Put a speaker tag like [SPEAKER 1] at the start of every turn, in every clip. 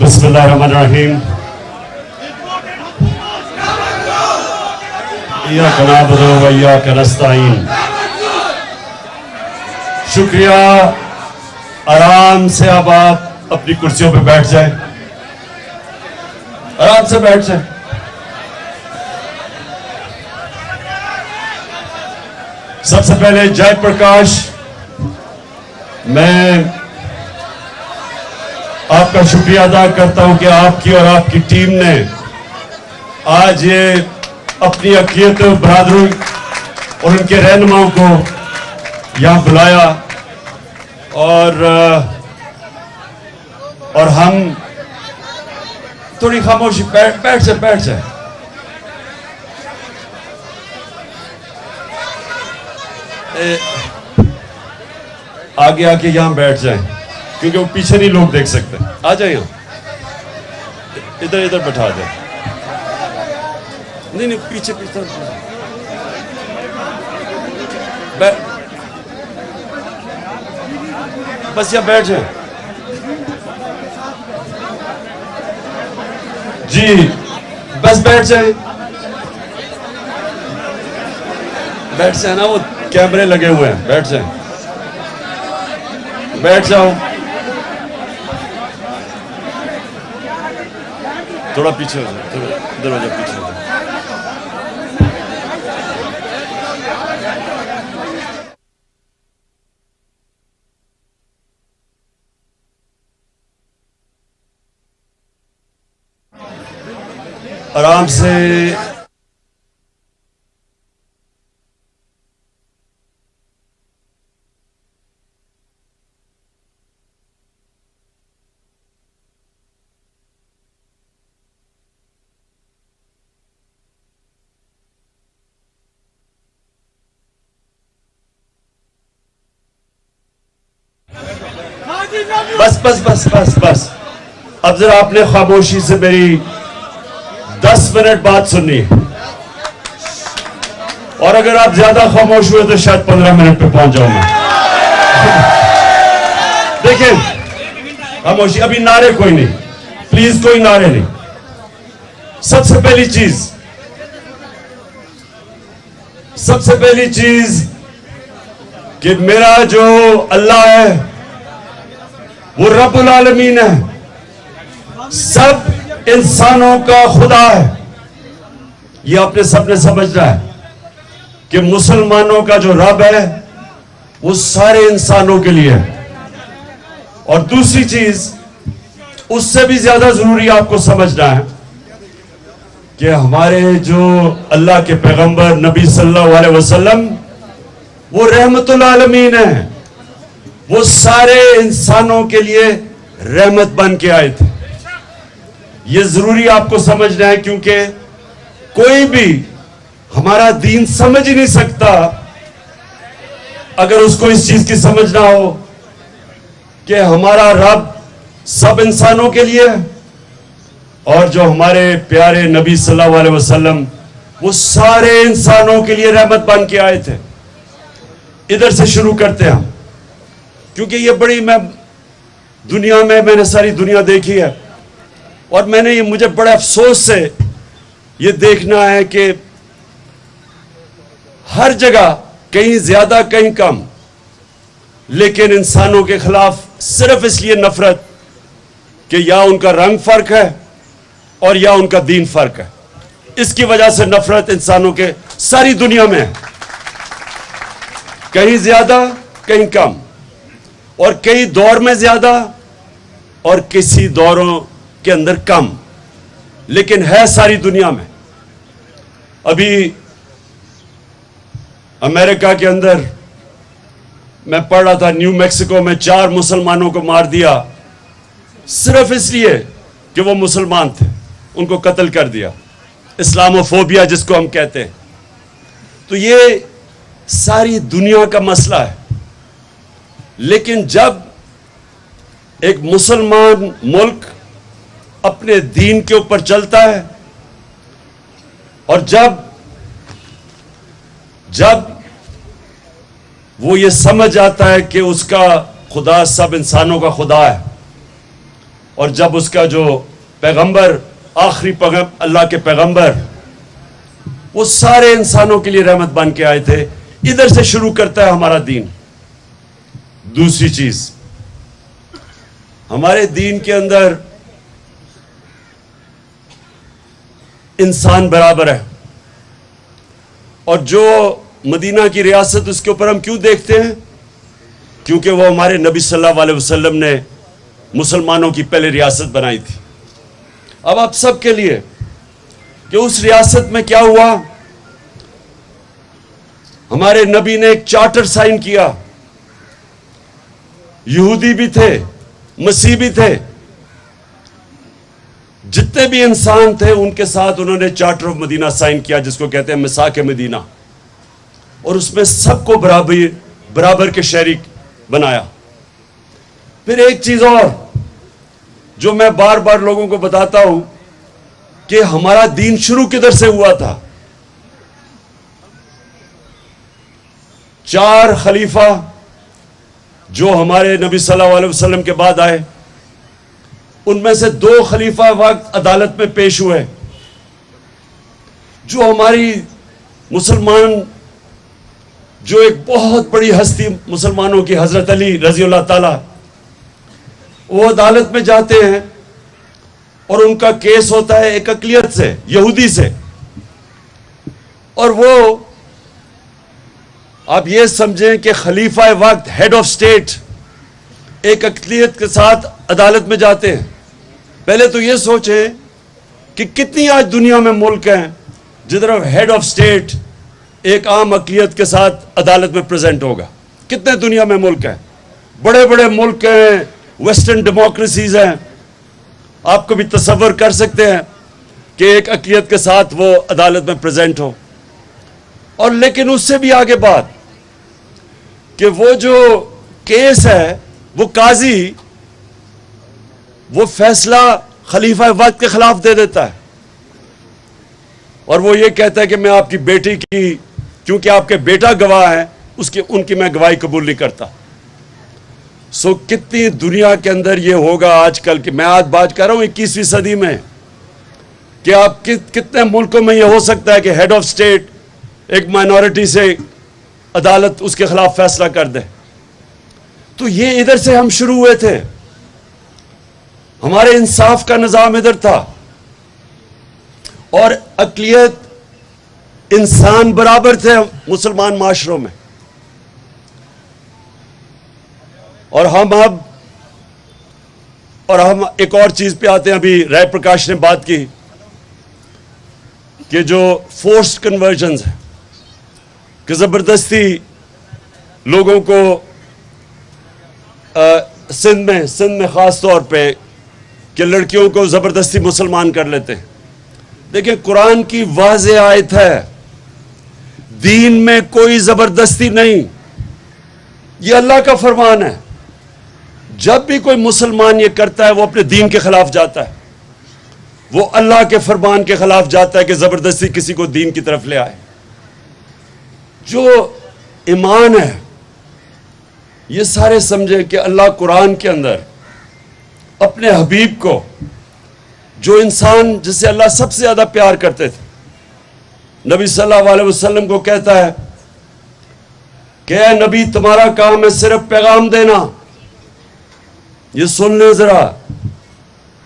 [SPEAKER 1] بسم اللہ الرحمن الرحیم ایاک نعبد و ایاک نستعین. شکریہ. آرام سے اب آپ اپنی کرسیوں پہ بیٹھ جائیں. آرام سے بیٹھ جائیں. سب سے پہلے جے پرکاش، میں آپ کا شکریہ ادا کرتا ہوں کہ آپ کی اور آپ کی ٹیم نے آج یہ اپنی عقیدت برادروں اور ان کے رہنماؤں کو یہاں بلایا اور ہم تھوڑی خاموشی بیٹھ جائیں. آگے آ کے یہاں بیٹھ جائیں کیونکہ وہ پیچھے نہیں لوگ دیکھ سکتے. آ جائیں یہاں، ادھر بٹھا جائیں. نہیں پیچھے بس یہاں بیٹھ جائیں. جی بس بیٹھ جائیں نا، وہ کیمرے لگے ہوئے ہیں. بیٹھ جائیں، بیٹھ جاؤ. تھوڑا پیچھے ہو جائے، ادھر ہو جائے، پیچھے ہو جائے. آرام سے. بس اب ذرا آپ نے خاموشی سے میری 10 منٹ بات سننی ہے، اور اگر آپ زیادہ خاموش ہوئے تو شاید 15 منٹ پہ پہنچ جاؤں میں. دیکھیں خاموشی، ابھی نعرے کوئی نہیں، پلیز کوئی نعرے نہیں. سب سے پہلی چیز کہ میرا جو اللہ ہے وہ رب العالمین ہے، سب انسانوں کا خدا ہے. یہ آپ نے سب نے سمجھنا ہے کہ مسلمانوں کا جو رب ہے وہ سارے انسانوں کے لیے ہے. اور دوسری چیز اس سے بھی زیادہ ضروری آپ کو سمجھنا ہے کہ ہمارے جو اللہ کے پیغمبر نبی صلی اللہ علیہ وسلم وہ رحمت العالمین ہیں. وہ سارے انسانوں کے لیے رحمت بن کے آئے تھے. یہ ضروری آپ کو سمجھنا ہے کیونکہ کوئی بھی ہمارا دین سمجھ ہی نہیں سکتا اگر اس کو اس چیز کی سمجھ نہ ہو کہ ہمارا رب سب انسانوں کے لیے ہے، اور جو ہمارے پیارے نبی صلی اللہ علیہ وسلم وہ سارے انسانوں کے لیے رحمت بن کے آئے تھے. ادھر سے شروع کرتے ہیں کیونکہ یہ بڑی میں نے ساری دنیا دیکھی ہے، اور میں نے مجھے بڑے افسوس سے یہ دیکھنا ہے کہ ہر جگہ کہیں زیادہ کہیں کم، لیکن انسانوں کے خلاف صرف اس لیے نفرت کہ یا ان کا رنگ فرق ہے اور یا ان کا دین فرق ہے. اس کی وجہ سے نفرت انسانوں کے ساری دنیا میں ہے، کہیں زیادہ کہیں کم، اور کئی دور میں زیادہ اور کسی دوروں کے اندر کم، لیکن ہے ساری دنیا میں. ابھی امریکہ کے اندر میں پڑھ رہا تھا، نیو میکسیکو میں 4 مسلمانوں کو مار دیا صرف اس لیے کہ وہ مسلمان تھے. ان کو قتل کر دیا. اسلاموفوبیا جس کو ہم کہتے ہیں. تو یہ ساری دنیا کا مسئلہ ہے. لیکن جب ایک مسلمان ملک اپنے دین کے اوپر چلتا ہے، اور جب وہ یہ سمجھ آتا ہے کہ اس کا خدا سب انسانوں کا خدا ہے، اور جب اس کا جو پیغمبر آخری اللہ کے پیغمبر وہ سارے انسانوں کے لیے رحمت بن کے آئے تھے. ادھر سے شروع کرتا ہے ہمارا دین. دوسری چیز، ہمارے دین کے اندر انسان برابر ہے. اور جو مدینہ کی ریاست اس کے اوپر ہم کیوں دیکھتے ہیں؟ کیونکہ وہ ہمارے نبی صلی اللہ علیہ وسلم نے مسلمانوں کی پہلے ریاست بنائی تھی. اب آپ سب کے لیے کہ اس ریاست میں کیا ہوا، ہمارے نبی نے ایک چارٹر سائن کیا. یہودی بھی تھے، مسیح بھی تھے، جتنے بھی انسان تھے ان کے ساتھ انہوں نے چارٹر آف مدینہ سائن کیا، جس کو کہتے ہیں میثاق مدینہ. اور اس میں سب کو برابر کے شریک بنایا. پھر ایک چیز اور جو میں بار بار لوگوں کو بتاتا ہوں کہ ہمارا دین شروع کدھر سے ہوا تھا. 4 خلیفہ جو ہمارے نبی صلی اللہ علیہ وسلم کے بعد آئے، ان میں سے 2 خلیفہ وقت عدالت میں پیش ہوئے. جو ہماری مسلمان جو ایک بہت بڑی ہستی مسلمانوں کی حضرت علی رضی اللہ تعالی، وہ عدالت میں جاتے ہیں اور ان کا کیس ہوتا ہے ایک اقلیت سے، یہودی سے. اور وہ آپ یہ سمجھیں کہ خلیفہ وقت ہیڈ آف سٹیٹ ایک اقلیت کے ساتھ عدالت میں جاتے ہیں. پہلے تو یہ سوچیں کہ کتنی آج دنیا میں ملک ہیں جدھر ہیڈ آف سٹیٹ ایک عام اقلیت کے ساتھ عدالت میں پریزنٹ ہوگا. کتنے دنیا میں ملک ہیں، بڑے بڑے ملک ہیں، ویسٹرن ڈیموکریسیز ہیں. آپ کو بھی تصور کر سکتے ہیں کہ ایک اقلیت کے ساتھ وہ عدالت میں پریزنٹ ہو. اور لیکن اس سے بھی آگے بات کہ وہ جو کیس ہے وہ قاضی وہ فیصلہ خلیفہ وقت کے خلاف دے دیتا ہے. اور وہ یہ کہتا ہے کہ میں آپ کی بیٹی کی، کیونکہ آپ کے بیٹا گواہ ہیں، ان کی میں گواہی قبول نہیں کرتا. سو کتنی دنیا کے اندر یہ ہوگا آج کل کہ میں آج بات کر رہا ہوں 21ویں صدی میں کہ آپ کتنے ملکوں میں یہ ہو سکتا ہے کہ ہیڈ آف سٹیٹ ایک مائنورٹی سے عدالت اس کے خلاف فیصلہ کر دے. تو یہ ادھر سے ہم شروع ہوئے تھے. ہمارے انصاف کا نظام ادھر تھا، اور اقلیت انسان برابر تھے مسلمان معاشروں میں. اور ہم ایک اور چیز پہ آتے ہیں. ابھی رائے پرکاش نے بات کی کہ جو فورسڈ کنورژنز ہیں، کہ زبردستی لوگوں کو سندھ میں خاص طور پہ کہ لڑکیوں کو زبردستی مسلمان کر لیتے ہیں. دیکھیں قرآن کی واضح آیت ہے، دین میں کوئی زبردستی نہیں. یہ اللہ کا فرمان ہے. جب بھی کوئی مسلمان یہ کرتا ہے وہ اپنے دین کے خلاف جاتا ہے، وہ اللہ کے فرمان کے خلاف جاتا ہے کہ زبردستی کسی کو دین کی طرف لے آئے. جو ایمان ہے یہ سارے سمجھے کہ اللہ قرآن کے اندر اپنے حبیب کو، جو انسان جس سے اللہ سب سے زیادہ پیار کرتے تھے، نبی صلی اللہ علیہ وسلم کو کہتا ہے کہ اے نبی تمہارا کام ہے صرف پیغام دینا. یہ سن لیں ذرا،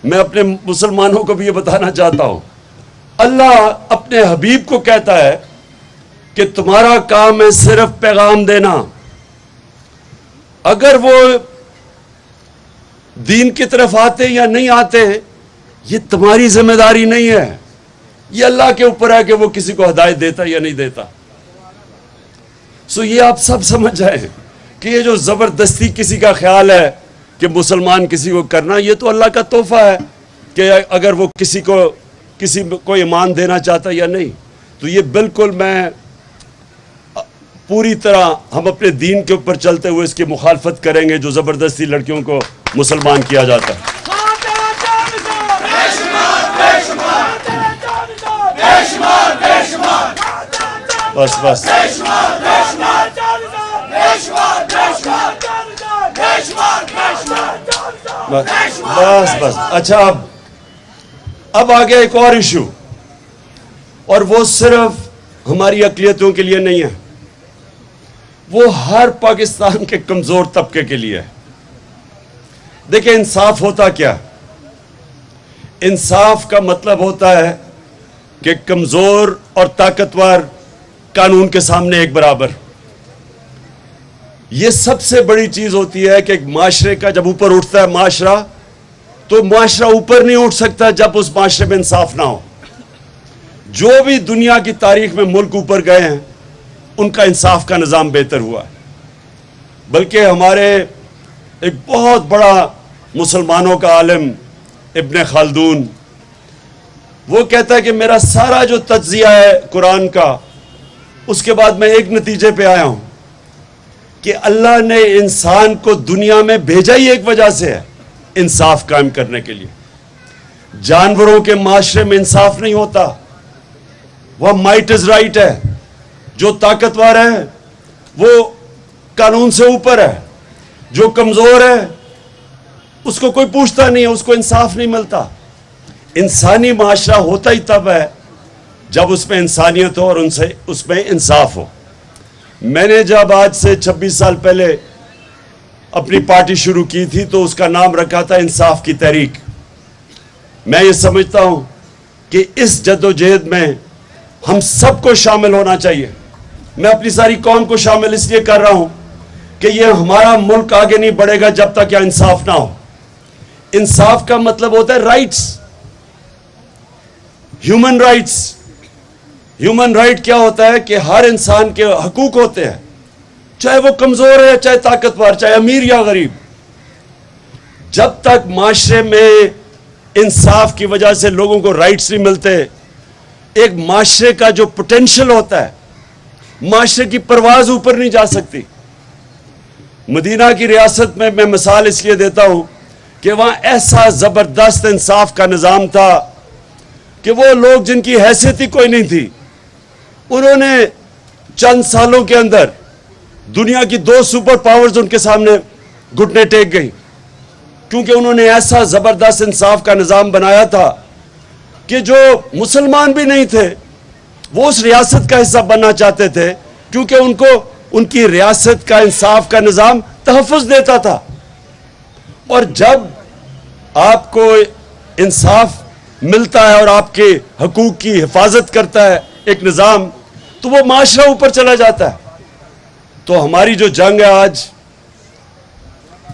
[SPEAKER 1] میں اپنے مسلمانوں کو بھی یہ بتانا چاہتا ہوں. اللہ اپنے حبیب کو کہتا ہے کہ تمہارا کام ہے صرف پیغام دینا. اگر وہ دین کی طرف آتے یا نہیں آتے یہ تمہاری ذمہ داری نہیں ہے. یہ اللہ کے اوپر ہے کہ وہ کسی کو ہدایت دیتا یا نہیں دیتا. سو یہ آپ سب سمجھ جائیں کہ یہ جو زبردستی کسی کا خیال ہے کہ مسلمان کسی کو کرنا، یہ تو اللہ کا تحفہ ہے کہ اگر وہ کسی کو ایمان دینا چاہتا یا نہیں. تو یہ بالکل میں پوری طرح ہم اپنے دین کے اوپر چلتے ہوئے اس کی مخالفت کریں گے جو زبردستی لڑکیوں کو مسلمان کیا جاتا ہے. بس بس اچھا اب آ گیا ایک اور ایشو, اور وہ صرف ہماری اقلیتوں کے لیے نہیں ہے, وہ ہر پاکستان کے کمزور طبقے کے لیے ہے. دیکھیں انصاف ہوتا کیا؟ انصاف کا مطلب ہوتا ہے کہ کمزور اور طاقتور قانون کے سامنے ایک برابر. یہ سب سے بڑی چیز ہوتی ہے کہ ایک معاشرے کا جب اوپر اٹھتا ہے معاشرہ, تو معاشرہ اوپر نہیں اٹھ سکتا جب اس معاشرے میں انصاف نہ ہو. جو بھی دنیا کی تاریخ میں ملک اوپر گئے ہیں ان کا انصاف کا نظام بہتر ہوا ہے. بلکہ ہمارے ایک بہت بڑا مسلمانوں کا عالم ابن خلدون, وہ کہتا ہے کہ میرا سارا جو تجزیہ ہے قرآن کا, اس کے بعد میں ایک نتیجے پہ آیا ہوں کہ اللہ نے انسان کو دنیا میں بھیجا ہی ایک وجہ سے ہے, انصاف قائم کرنے کے لیے. جانوروں کے معاشرے میں انصاف نہیں ہوتا, وہ مائٹ از رائٹ ہے, جو طاقتور ہے وہ قانون سے اوپر ہے, جو کمزور ہے اس کو کوئی پوچھتا نہیں ہے, اس کو انصاف نہیں ملتا. انسانی معاشرہ ہوتا ہی تب ہے جب اس میں انسانیت ہو اور اس میں انصاف ہو. میں نے جب آج سے 26 سال پہلے اپنی پارٹی شروع کی تھی تو اس کا نام رکھا تھا انصاف کی تحریک. میں یہ سمجھتا ہوں کہ اس جدوجہد میں ہم سب کو شامل ہونا چاہیے. میں اپنی ساری قوم کو شامل اس لیے کر رہا ہوں کہ یہ ہمارا ملک آگے نہیں بڑھے گا جب تک یہ انصاف نہ ہو. انصاف کا مطلب ہوتا ہے rights, human rights. Human right کیا ہوتا ہے کہ ہر انسان کے حقوق ہوتے ہیں, چاہے وہ کمزور ہے, چاہے طاقتور, چاہے امیر یا غریب. جب تک معاشرے میں انصاف کی وجہ سے لوگوں کو رائٹس نہیں ملتے, ایک معاشرے کا جو پوٹینشل ہوتا ہے, معاشرے کی پرواز اوپر نہیں جا سکتی. مدینہ کی ریاست میں میں مثال اس لیے دیتا ہوں کہ وہاں ایسا زبردست انصاف کا نظام تھا کہ وہ لوگ جن کی حیثیت ہی کوئی نہیں تھی, انہوں نے چند سالوں کے اندر دنیا کی 2 سپر پاورز ان کے سامنے گھٹنے ٹیک گئی, کیونکہ انہوں نے ایسا زبردست انصاف کا نظام بنایا تھا کہ جو مسلمان بھی نہیں تھے وہ اس ریاست کا حصہ بننا چاہتے تھے, کیونکہ ان کو ان کی ریاست کا انصاف کا نظام تحفظ دیتا تھا. اور جب آپ کو انصاف ملتا ہے اور آپ کے حقوق کی حفاظت کرتا ہے ایک نظام, تو وہ معاشرہ اوپر چلا جاتا ہے. تو ہماری جو جنگ ہے آج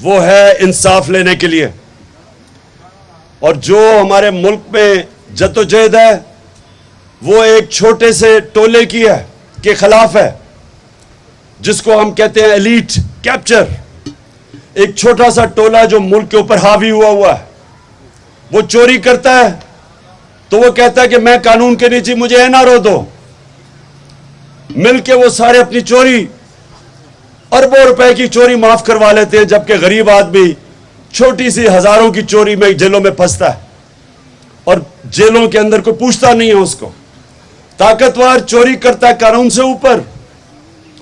[SPEAKER 1] وہ ہے انصاف لینے کے لیے, اور جو ہمارے ملک میں جدوجہد ہے وہ ایک چھوٹے سے ٹولے کی ہے کے خلاف ہے, جس کو ہم کہتے ہیں ایلیٹ کیپچر. ایک چھوٹا سا ٹولہ جو ملک کے اوپر حاوی ہوا ہے, وہ چوری کرتا ہے تو وہ کہتا ہے کہ میں قانون کے نیچے, مجھے NRO دو. مل کے وہ سارے اپنی چوری, اربوں روپے کی چوری معاف کروا لیتے ہیں, جبکہ غریب آدمی چھوٹی سی ہزاروں کی چوری میں جیلوں میں پھنستا ہے اور جیلوں کے اندر کوئی پوچھتا نہیں ہے اس کو. طاقتور چوری کرتا ہے قانون سے اوپر,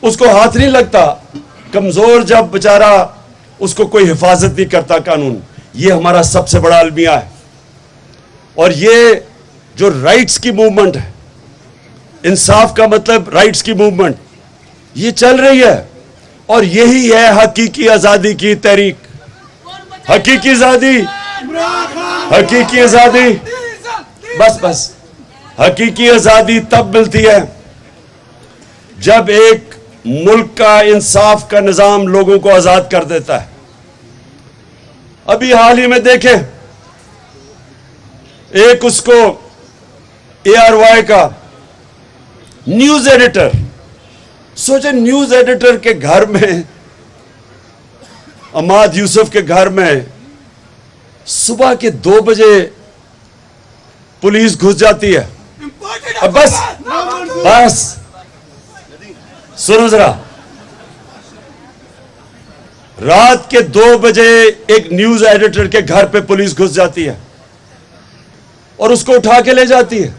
[SPEAKER 1] اس کو ہاتھ نہیں لگتا. کمزور جب بیچارہ, اس کو کوئی حفاظت نہیں کرتا قانون. یہ ہمارا سب سے بڑا المیہ ہے. اور یہ جو رائٹس کی موومنٹ ہے, انصاف کا مطلب رائٹس کی موومنٹ, یہ چل رہی ہے, اور یہی ہے حقیقی آزادی کی تحریک. حقیقی آزادی, حقیقی آزادی, بس حقیقی آزادی تب ملتی ہے جب ایک ملک کا انصاف کا نظام لوگوں کو آزاد کر دیتا ہے. ابھی حال ہی میں دیکھیں, ایک اس کو ARY کا نیوز ایڈیٹر, سوچیں نیوز ایڈیٹر کے گھر میں, عماد یوسف کے گھر میں صبح کے 2 بجے پولیس گھس جاتی ہے. اب بس سنو ذرا, رات کے 2 بجے ایک نیوز ایڈیٹر کے گھر پہ پولیس گھس جاتی ہے اور اس کو اٹھا کے لے جاتی ہے.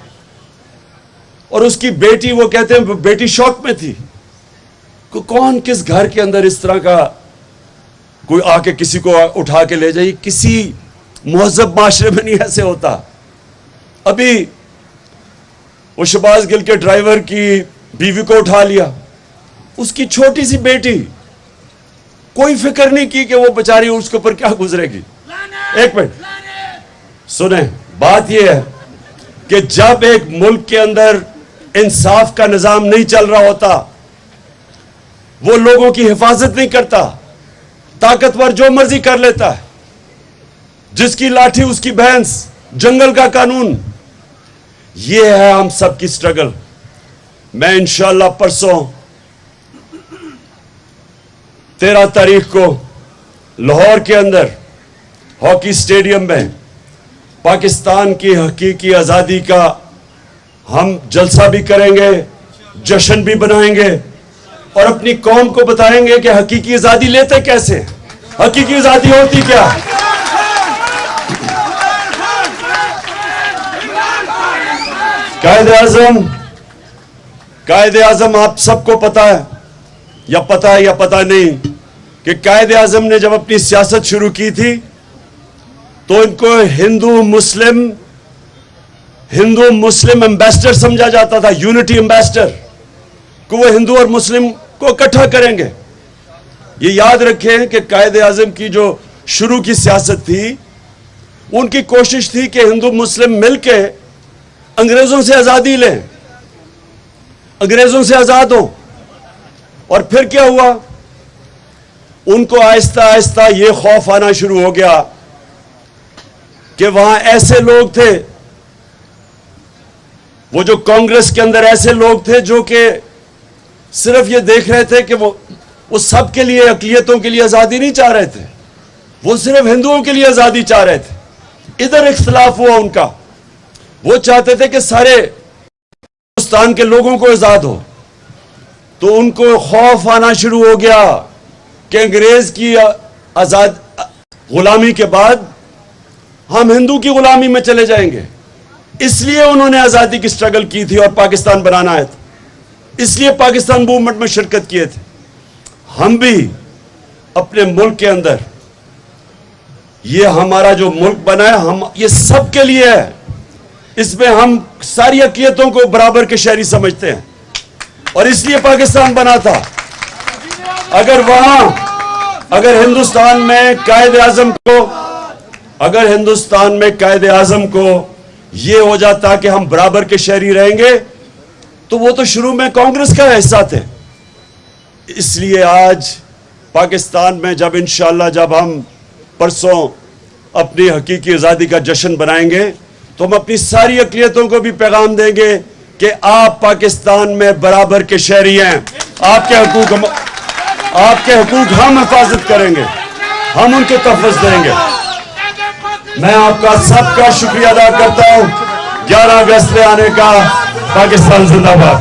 [SPEAKER 1] اور اس کی بیٹی, وہ کہتے ہیں بیٹی شوق میں تھی, کون کس گھر کے اندر اس طرح کا کوئی آ کے کسی کو اٹھا کے لے جائے. کسی مہذب معاشرے میں نہیں ایسے ہوتا. ابھی وہ شہباز گل کے ڈرائیور کی بیوی کو اٹھا لیا, اس کی چھوٹی سی بیٹی, کوئی فکر نہیں کی کہ وہ بیچاری اس کے اوپر کیا گزرے گی. ایک منٹ سنیں, بات یہ ہے کہ جب ایک ملک کے اندر انصاف کا نظام نہیں چل رہا ہوتا, وہ لوگوں کی حفاظت نہیں کرتا, طاقتور جو مرضی کر لیتا ہے, جس کی لاٹھی اس کی بھینس, جنگل کا قانون. یہ ہے ہم سب کی سٹرگل. میں انشاءاللہ پرسوں 13 تاریخ کو لاہور کے اندر ہاکی سٹیڈیم میں پاکستان کی حقیقی آزادی کا ہم جلسہ بھی کریں گے, جشن بھی بنائیں گے, اور اپنی قوم کو بتائیں گے کہ حقیقی آزادی لیتے کیسے, حقیقی آزادی ہوتی کیا. قائد اعظم آپ سب کو پتا ہے یا پتا نہیں کہ قائد اعظم نے جب اپنی سیاست شروع کی تھی تو ان کو ہندو مسلم ایمبیسڈر سمجھا جاتا تھا, یونٹی ایمبیسڈر, کہ وہ ہندو اور مسلم کو اکٹھا کریں گے. یہ یاد رکھیں کہ قائد اعظم کی جو شروع کی سیاست تھی, ان کی کوشش تھی کہ ہندو مسلم مل کے انگریزوں سے آزادی لیں, انگریزوں سے آزاد ہوں. اور پھر کیا ہوا, ان کو آہستہ آہستہ یہ خوف آنا شروع ہو گیا کہ وہاں ایسے لوگ تھے, وہ جو کانگریس کے اندر ایسے لوگ تھے جو کہ صرف یہ دیکھ رہے تھے کہ وہ سب کے لیے, اقلیتوں کے لیے آزادی نہیں چاہ رہے تھے, وہ صرف ہندوؤں کے لیے آزادی چاہ رہے تھے. ادھر اختلاف ہوا ان کا. وہ چاہتے تھے کہ سارے ہندوستان کے لوگوں کو آزاد ہو. تو ان کو خوف آنا شروع ہو گیا کہ انگریز کی غلامی کے بعد ہم ہندو کی غلامی میں چلے جائیں گے. اس لیے انہوں نے آزادی کی سٹرگل کی تھی اور پاکستان بنانا ہے, اس لیے پاکستان موومنٹ میں شرکت کیے تھے. ہم بھی اپنے ملک کے اندر, یہ ہمارا جو ملک بنا ہے, ہم یہ سب کے لیے ہے. اس میں ہم ساری اقلیتوں کو برابر کے شہری سمجھتے ہیں, اور اس لیے پاکستان بنا تھا. اگر ہندوستان میں قائد اعظم کو یہ ہو جاتا کہ ہم برابر کے شہری رہیں گے, تو وہ تو شروع میں کانگریس کا حصہ تھے. اس لیے آج پاکستان میں جب انشاءاللہ جب ہم پرسوں اپنی حقیقی آزادی کا جشن بنائیں گے, تو ہم اپنی ساری اقلیتوں کو بھی پیغام دیں گے کہ آپ پاکستان میں برابر کے شہری ہیں. آپ کے حقوق ہم حفاظت کریں گے, ہم ان کو تحفظ دیں گے. میں آپ کا سب کا شکریہ ادا کرتا ہوں. 11 اگست میں آنے کا. پاکستان زندہ باد.